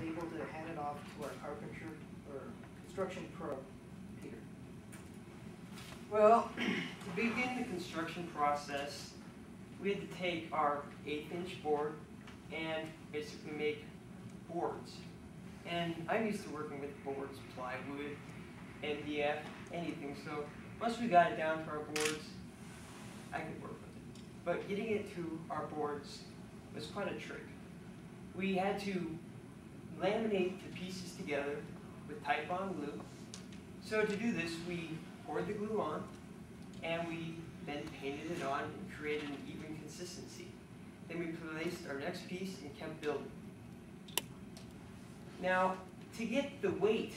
was able to hand it off to our carpenter or construction pro, Peter. Well, to begin the construction process, we had to take our 1/8" board and basically make boards. And I'm used to working with boards, plywood, MDF, anything. So once we got it down to our boards, I could work with it. But getting it to our boards was quite a trick. We had to laminate the pieces together with Titebond glue. So to do this, we poured the glue on, and we then painted it on and created an even consistency. Then we placed our next piece and kept building. Now, to get the weight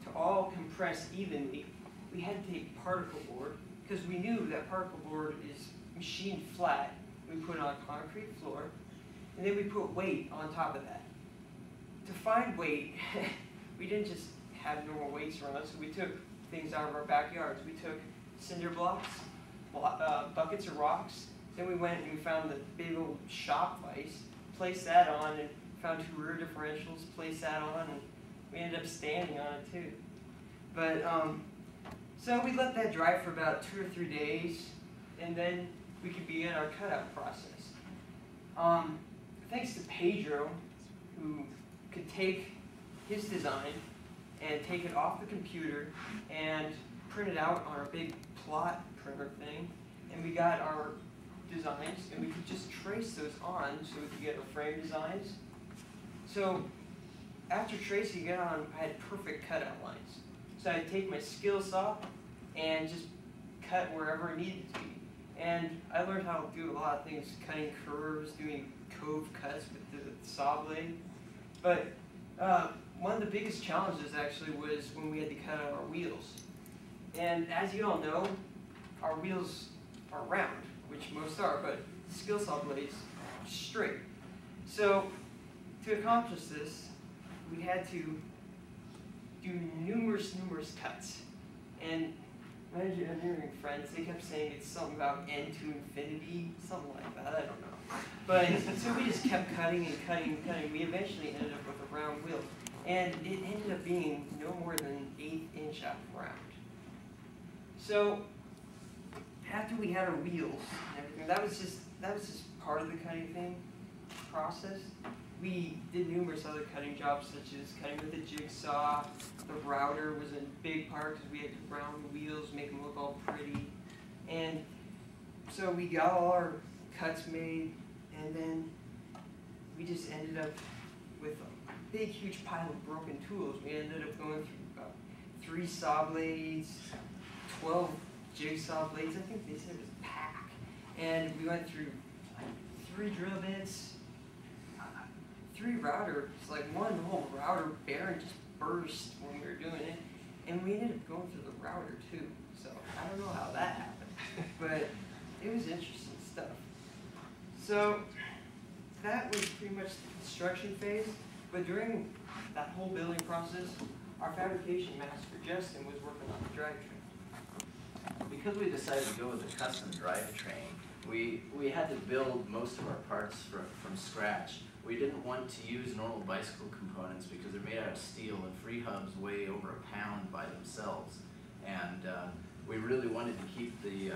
to all compress evenly, we had to take particle board, because we knew that particle board is machined flat. We put it on a concrete floor, and then we put weight on top of that. To find weight, we didn't just have normal weights around us, so we took things out of our backyards. We took cinder blocks, buckets of rocks, then we went and we found the big old shop vise, placed that on, and found 2 rear differentials, placed that on, and we ended up standing on it too. But, so we let that dry for about 2 or 3 days, and then we could begin our cutout process. Thanks to Pedro, who could take his design and take it off the computer and print it out on our big plot printer thing, and we got our designs, and we could just trace those on so we could get our frame designs. So after tracing it on, I had perfect cutout lines. So I'd take my skill saw and just cut wherever it needed to be. And I learned how to do a lot of things, cutting curves, doing cove cuts with the saw blade. But one of the biggest challenges actually was when we had to cut out our wheels. And as you all know, our wheels are round, which most are, but skill saw blades are straight. So to accomplish this, we had to do numerous cuts. And my engineering friends, they kept saying it's something about N to infinity, something like that, I don't know. But so we just kept cutting and cutting and cutting. We eventually ended up with a round wheel. And it ended up being no more than 1/8" out round. So after we had our wheels and everything, that was just part of the cutting process. We did numerous other cutting jobs, such as cutting with a jigsaw. The router was a big part because we had to round the wheels, make them look all pretty. And so we got all our cuts made, and then we just ended up with a big, huge pile of broken tools. We ended up going through about 3 saw blades, 12 jigsaw blades. I think they said it was a pack. And we went through like 3 drill bits, 3 routers, like one whole router bearing just burst when we were doing it. And we ended up going through the router too. So I don't know how that happened, but it was interesting stuff. So that was pretty much the construction phase. But during that whole building process, our fabrication master, Justin, was working on the drivetrain. Because we decided to go with a custom drivetrain, we had to build most of our parts from scratch. We didn't want to use normal bicycle components because they're made out of steel, and free hubs weigh over a pound by themselves. And we really wanted to keep the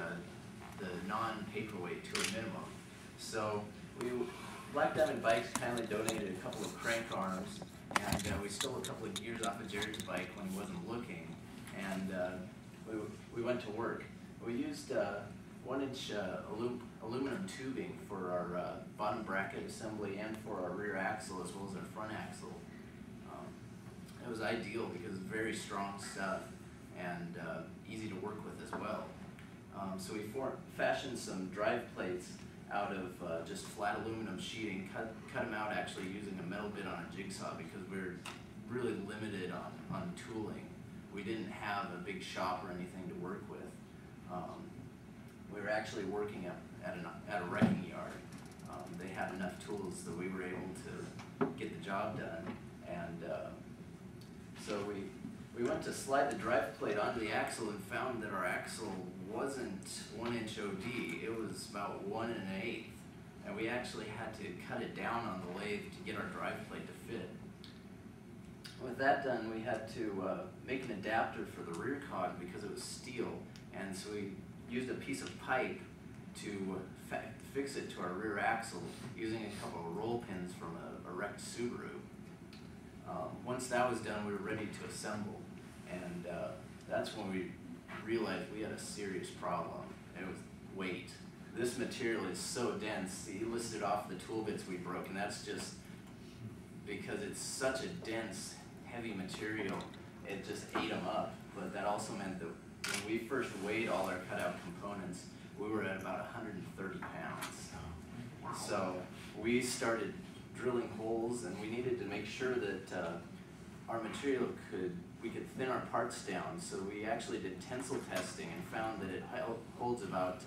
non-paperweight to a minimum. So Black Diamond Bikes kindly donated a couple of crank arms, and we stole a couple of gears off of Jared's bike when he wasn't looking, and we went to work. We used 1-inch aluminum tubing for our bottom bracket assembly and for our rear axle as well as our front axle. It was ideal because it's very strong stuff and easy to work with as well. So we fashioned some drive plates out of just flat aluminum sheeting, cut them out actually using a metal bit on a jigsaw because we were really limited on tooling. We didn't have a big shop or anything to work with. We were actually working at a wrecking yard. They had enough tools that we were able to get the job done, and so we went to slide the drive plate onto the axle and found that our axle wasn't 1-inch OD, it was about 1 1/8, and we actually had to cut it down on the lathe to get our drive plate to fit. with that done, we had to make an adapter for the rear cog because it was steel, and so we used a piece of pipe to fix it to our rear axle using a couple of roll pins from a wrecked Subaru. Once that was done, we were ready to assemble, and that's when we realized we had a serious problem. It was weight. This material is so dense. He listed off the tool bits we broke, and that's just because it's such a dense, heavy material, it just ate them up. But that also meant that when we first weighed all our cutout components, we were at about 130 pounds. So we started drilling holes, and we needed to make sure that our material we could thin our parts down. So we actually did tensile testing and found that it holds about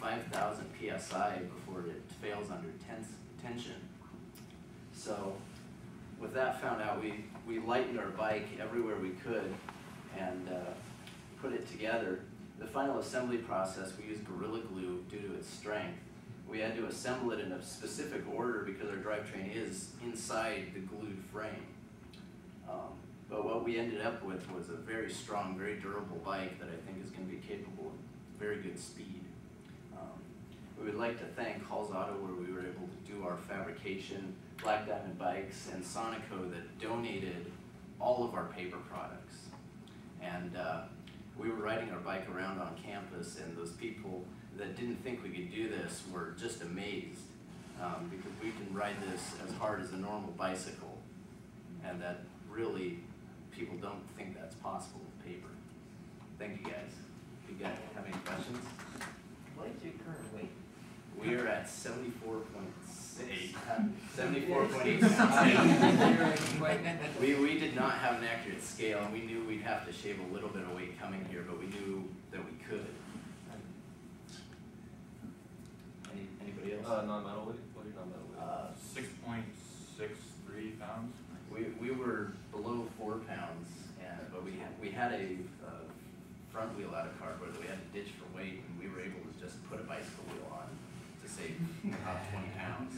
5,000 psi before it fails under tension. So with that found out, we lightened our bike everywhere we could and put it together. The final assembly process, we used Gorilla Glue due to its strength. We had to assemble it in a specific order because our drivetrain is inside the glued frame. But what we ended up with was a very strong, very durable bike that I think is going to be capable of very good speed. We would like to thank Hall's Auto, where we were able to do our fabrication, Black Diamond Bikes, and Sonico that donated all of our paper products. And we were riding our bike around on campus, and those people that didn't think we could do this were just amazed because we can ride this as hard as a normal bicycle, and that really people don't think that's possible with paper. Thank you guys. If you guys have any questions? What is your current weight? We are at 74.6. 74.8 pounds. We did not have an accurate scale, and we knew we'd have to shave a little bit of weight coming here, but we knew that we could. Anybody else? Non-metal weight? What is your non-metal weight? 6.63 pounds. We were below 4 pounds, but we had a front wheel out of cardboard that we had to ditch for weight, and we were able to just put a bicycle wheel on to save about 20 pounds.